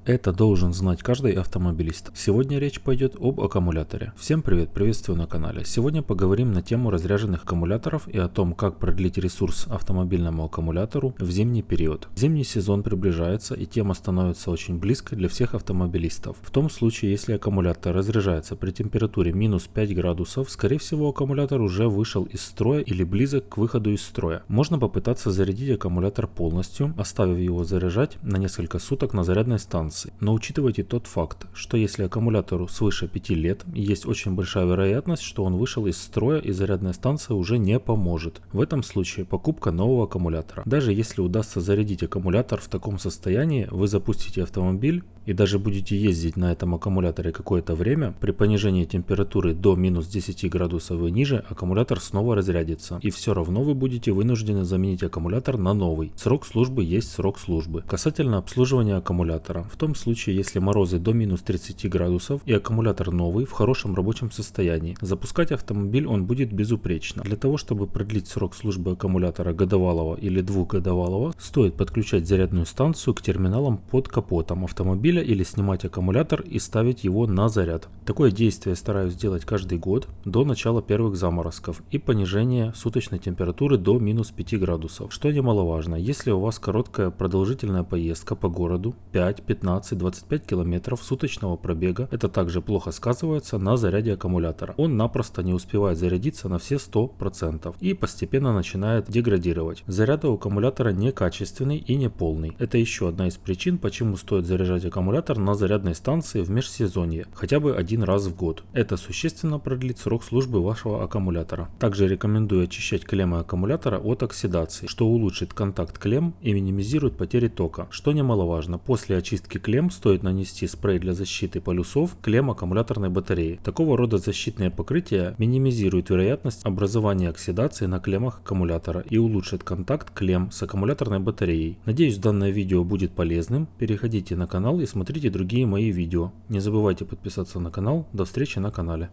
Это должен знать каждый автомобилист. Сегодня речь пойдет об аккумуляторе. Всем привет, приветствую на канале. Сегодня поговорим на тему разряженных аккумуляторов и о том, как продлить ресурс автомобильному аккумулятору в зимний период. Зимний сезон приближается, и тема становится очень близкой для всех автомобилистов. В том случае, если аккумулятор разряжается при температуре минус 5 градусов, скорее всего аккумулятор уже вышел из строя или близок к выходу из строя. Можно попытаться зарядить аккумулятор полностью, оставив его заряжать на несколько суток на зарядной станции. Но учитывайте тот факт, что если аккумулятору свыше 5 лет, есть очень большая вероятность, что он вышел из строя и зарядная станция уже не поможет. В этом случае покупка нового аккумулятора. Даже если удастся зарядить аккумулятор в таком состоянии, вы запустите автомобиль и даже будете ездить на этом аккумуляторе какое-то время, при понижении температуры до минус 10 градусов и ниже аккумулятор снова разрядится. И все равно вы будете вынуждены заменить аккумулятор на новый. Срок службы есть срок службы. Касательно обслуживания аккумулятора. В том случае, если морозы до минус 30 градусов и аккумулятор новый, в хорошем рабочем состоянии, запускать автомобиль он будет безупречно. Для того, чтобы продлить срок службы аккумулятора годовалого или двухгодовалого, стоит подключать зарядную станцию к терминалам под капотом автомобиля или снимать аккумулятор и ставить его на заряд. Такое действие стараюсь делать каждый год до начала первых заморозков и понижения суточной температуры до минус 5 градусов. Что немаловажно, если у вас короткая продолжительная поездка по городу 5, 15, 25 километров суточного пробега, это также плохо сказывается на заряде аккумулятора. Он напросто не успевает зарядиться на все 100% и постепенно начинает деградировать. Заряд у аккумулятора некачественный и неполный. Это еще одна из причин, почему стоит заряжать аккумулятор на зарядной станции в межсезонье, хотя бы один раз в год. Это существенно продлит срок службы вашего аккумулятора. Также рекомендую очищать клеммы аккумулятора от оксидации, что улучшит контакт клемм и минимизирует потери тока. Что немаловажно, после очистки клемм стоит нанести спрей для защиты полюсов клемм аккумуляторной батареи. Такого рода защитные покрытия минимизируют вероятность образования оксидации на клеммах аккумулятора и улучшит контакт клемм с аккумуляторной батареей. Надеюсь, данное видео будет полезным. Переходите на канал и смотрите другие мои видео. Не забывайте подписаться на канал. До встречи на канале.